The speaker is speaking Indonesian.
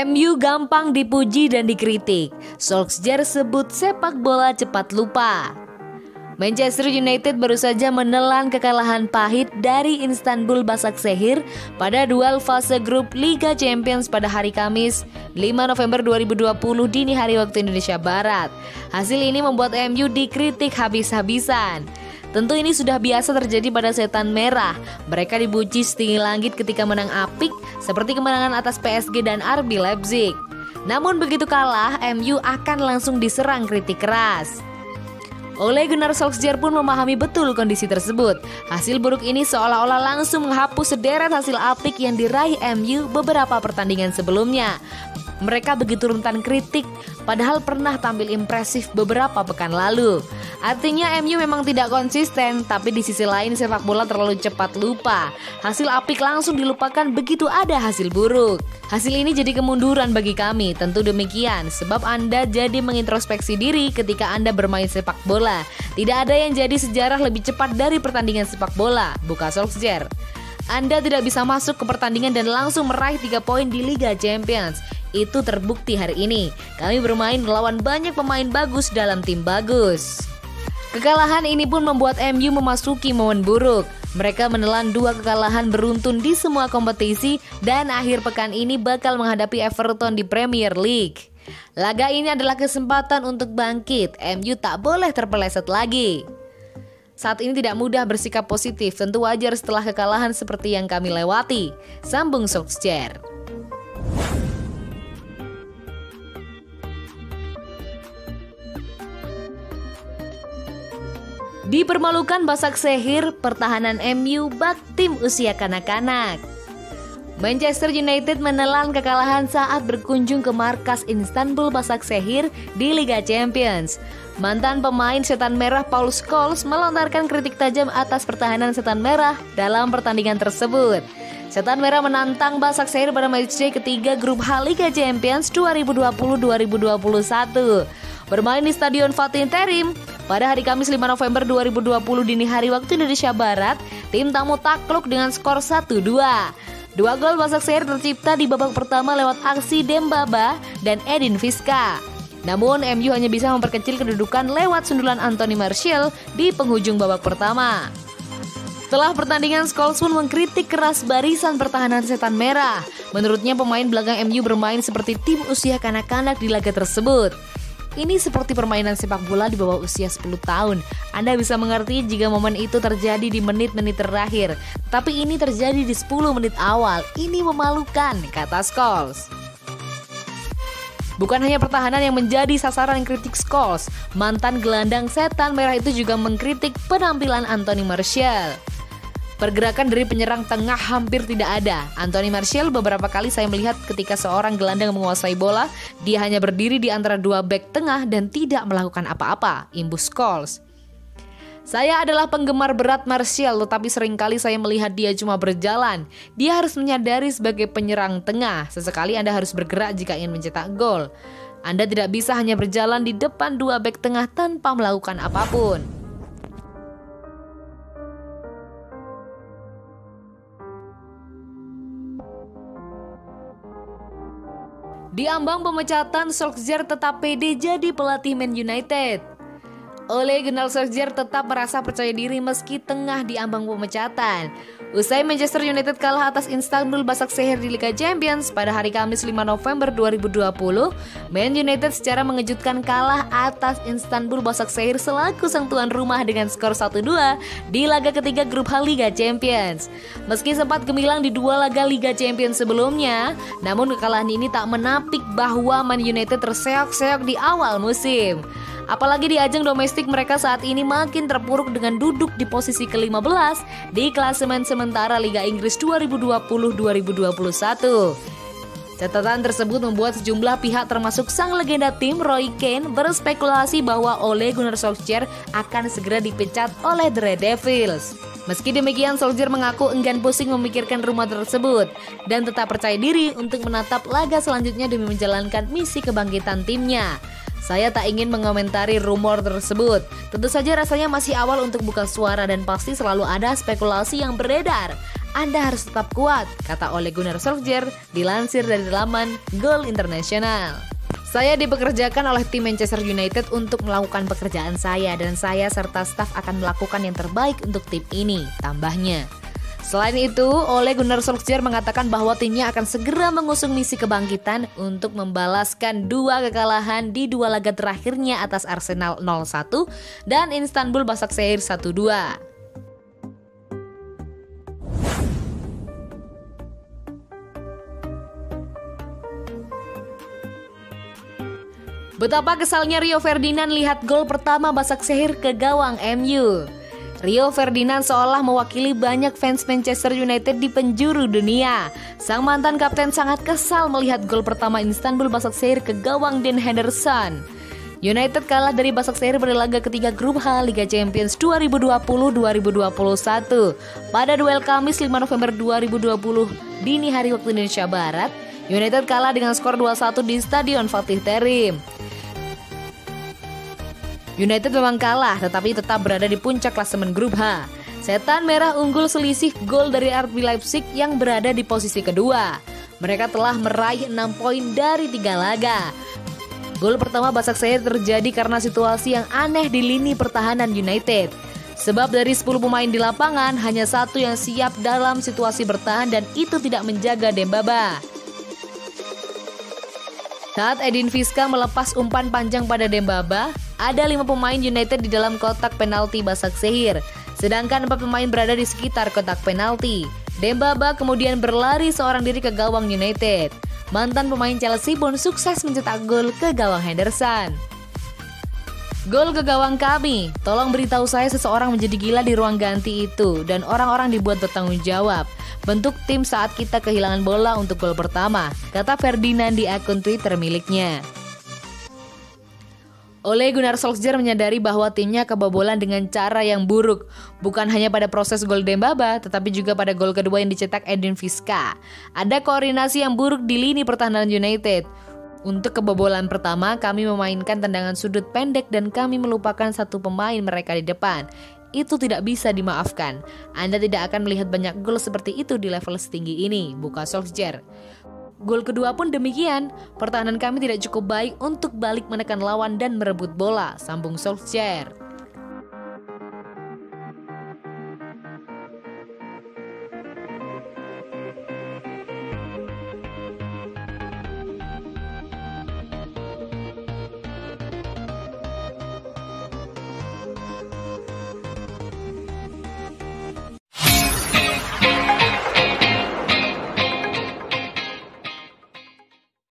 MU gampang dipuji dan dikritik. Solskjaer sebut sepak bola cepat lupa. Manchester United baru saja menelan kekalahan pahit dari Istanbul Başakşehir pada duel fase grup Liga Champions pada hari Kamis 5 November 2020 dini hari waktu Indonesia Barat. Hasil ini membuat MU dikritik habis-habisan. Tentu ini sudah biasa terjadi pada setan merah. Mereka dipuji setinggi langit ketika menang apik seperti kemenangan atas PSG dan RB Leipzig. Namun begitu kalah, MU akan langsung diserang kritik keras. Ole Gunnar Solskjaer pun memahami betul kondisi tersebut. Hasil buruk ini seolah-olah langsung menghapus sederet hasil apik yang diraih MU beberapa pertandingan sebelumnya. Mereka begitu rentan kritik, padahal pernah tampil impresif beberapa pekan lalu. Artinya MU memang tidak konsisten, tapi di sisi lain sepak bola terlalu cepat lupa. Hasil apik langsung dilupakan begitu ada hasil buruk. Hasil ini jadi kemunduran bagi kami, tentu demikian, sebab Anda jadi mengintrospeksi diri ketika Anda bermain sepak bola. Tidak ada yang jadi sejarah lebih cepat dari pertandingan sepak bola, buka Solskjaer. Anda tidak bisa masuk ke pertandingan dan langsung meraih 3 poin di Liga Champions. Itu terbukti hari ini. Kami bermain melawan banyak pemain bagus dalam tim bagus. Kekalahan ini pun membuat MU memasuki momen buruk. Mereka menelan 2 kekalahan beruntun di semua kompetisi dan akhir pekan ini bakal menghadapi Everton di Premier League. Laga ini adalah kesempatan untuk bangkit. MU tak boleh terpeleset lagi. Saat ini tidak mudah bersikap positif, tentu wajar setelah kekalahan seperti yang kami lewati, sambung Solskjaer. Dipermalukan Başakşehir, pertahanan MU bak tim usia kanak-kanak. Manchester United menelan kekalahan saat berkunjung ke markas Istanbul Başakşehir di Liga Champions. Mantan pemain setan merah Paul Scholes melontarkan kritik tajam atas pertahanan setan merah dalam pertandingan tersebut. Setan merah menantang Başakşehir pada matchday ketiga grup H Liga Champions 2020-2021. Bermain di Stadion Fatih Terim pada hari Kamis 5 November 2020 dini hari waktu Indonesia Barat, tim tamu takluk dengan skor 1-2. 2 gol Başakşehir tercipta di babak pertama lewat aksi Dembaba dan Edin Visca. Namun MU hanya bisa memperkecil kedudukan lewat sundulan Anthony Martial di penghujung babak pertama. Setelah pertandingan, Scholes pun mengkritik keras barisan pertahanan setan merah. Menurutnya pemain belakang MU bermain seperti tim usia kanak-kanak di laga tersebut. Ini seperti permainan sepak bola di bawah usia 10 tahun. Anda bisa mengerti jika momen itu terjadi di menit-menit terakhir. Tapi ini terjadi di 10 menit awal. Ini memalukan, kata Scholes. Bukan hanya pertahanan yang menjadi sasaran kritik Scholes. Mantan gelandang setan merah itu juga mengkritik penampilan Anthony Martial. Pergerakan dari penyerang tengah hampir tidak ada. Anthony Martial beberapa kali saya melihat ketika seorang gelandang menguasai bola, dia hanya berdiri di antara 2 bek tengah dan tidak melakukan apa-apa, imbus Scholes. Saya adalah penggemar berat Martial, tetapi seringkali saya melihat dia cuma berjalan. Dia harus menyadari sebagai penyerang tengah, sesekali Anda harus bergerak jika ingin mencetak gol. Anda tidak bisa hanya berjalan di depan 2 bek tengah tanpa melakukan apapun. Di ambang pemecatan, Solskjaer tetap pede jadi pelatih Man United. Ole Gunnar Solskjaer tetap merasa percaya diri meski tengah di ambang pemecatan. Usai Manchester United kalah atas Istanbul Başakşehir di Liga Champions pada hari Kamis 5 November 2020, Man United secara mengejutkan kalah atas Istanbul Başakşehir selaku sang tuan rumah dengan skor 1-2 di laga ketiga grup H Liga Champions. Meski sempat gemilang di 2 laga Liga Champions sebelumnya, namun kekalahan ini tak menapik bahwa Man United terseok-seok di awal musim. Apalagi di ajang domestik mereka saat ini makin terpuruk dengan duduk di posisi ke-15 di klasemen sementara Liga Inggris 2020-2021. Catatan tersebut membuat sejumlah pihak termasuk sang legenda tim Roy Keane berspekulasi bahwa Ole Gunnar Solskjaer akan segera dipecat oleh The Red Devils. Meski demikian, Solskjaer mengaku enggan pusing memikirkan rumor tersebut dan tetap percaya diri untuk menatap laga selanjutnya demi menjalankan misi kebangkitan timnya. Saya tak ingin mengomentari rumor tersebut. Tentu saja rasanya masih awal untuk buka suara dan pasti selalu ada spekulasi yang beredar. Anda harus tetap kuat, kata Ole Gunnar Solskjaer dilansir dari laman Goal International. Saya dipekerjakan oleh tim Manchester United untuk melakukan pekerjaan saya dan saya serta staf akan melakukan yang terbaik untuk tim ini, tambahnya. Selain itu, Ole Gunnar Solskjaer mengatakan bahwa timnya akan segera mengusung misi kebangkitan untuk membalaskan 2 kekalahan di 2 laga terakhirnya atas Arsenal 0-1 dan Istanbul Başakşehir 1-2. Betapa kesalnya Rio Ferdinand lihat gol pertama Başakşehir ke gawang MU. Rio Ferdinand seolah mewakili banyak fans Manchester United di penjuru dunia. Sang mantan kapten sangat kesal melihat gol pertama Istanbul Başakşehir ke gawang Dean Henderson. United kalah dari Başakşehir pada laga ketiga grup H Liga Champions 2020-2021 pada duel Kamis 5 November 2020 dini hari waktu Indonesia Barat. United kalah dengan skor 2-1 di Stadion Fatih Terim. United memang kalah tetapi tetap berada di puncak klasemen grup H. Setan Merah unggul selisih gol dari RB Leipzig yang berada di posisi kedua. Mereka telah meraih 6 poin dari 3 laga. Gol pertama Başakşehir terjadi karena situasi yang aneh di lini pertahanan United. Sebab dari 10 pemain di lapangan hanya 1 yang siap dalam situasi bertahan dan itu tidak menjaga Dembaba. Saat Edin Visca melepas umpan panjang pada Dembaba, ada 5 pemain United di dalam kotak penalti Başakşehir, sedangkan 4 pemain berada di sekitar kotak penalti. Dembaba kemudian berlari seorang diri ke gawang United. Mantan pemain Chelsea pun sukses mencetak gol ke gawang Henderson. Gol ke gawang kami, tolong beritahu saya seseorang menjadi gila di ruang ganti itu dan orang-orang dibuat bertanggung jawab. Bentuk tim saat kita kehilangan bola untuk gol pertama, kata Ferdinand di akun Twitter miliknya. Ole Gunnar Solskjaer menyadari bahwa timnya kebobolan dengan cara yang buruk, bukan hanya pada proses gol Dembaba, tetapi juga pada gol kedua yang dicetak Edin Visca. Ada koordinasi yang buruk di lini pertahanan United. Untuk kebobolan pertama, kami memainkan tendangan sudut pendek dan kami melupakan 1 pemain mereka di depan. Itu tidak bisa dimaafkan. Anda tidak akan melihat banyak gol seperti itu di level setinggi ini, buka Solskjaer. Gol kedua pun demikian. Pertahanan kami tidak cukup baik untuk balik menekan lawan dan merebut bola, sambung Solskjaer.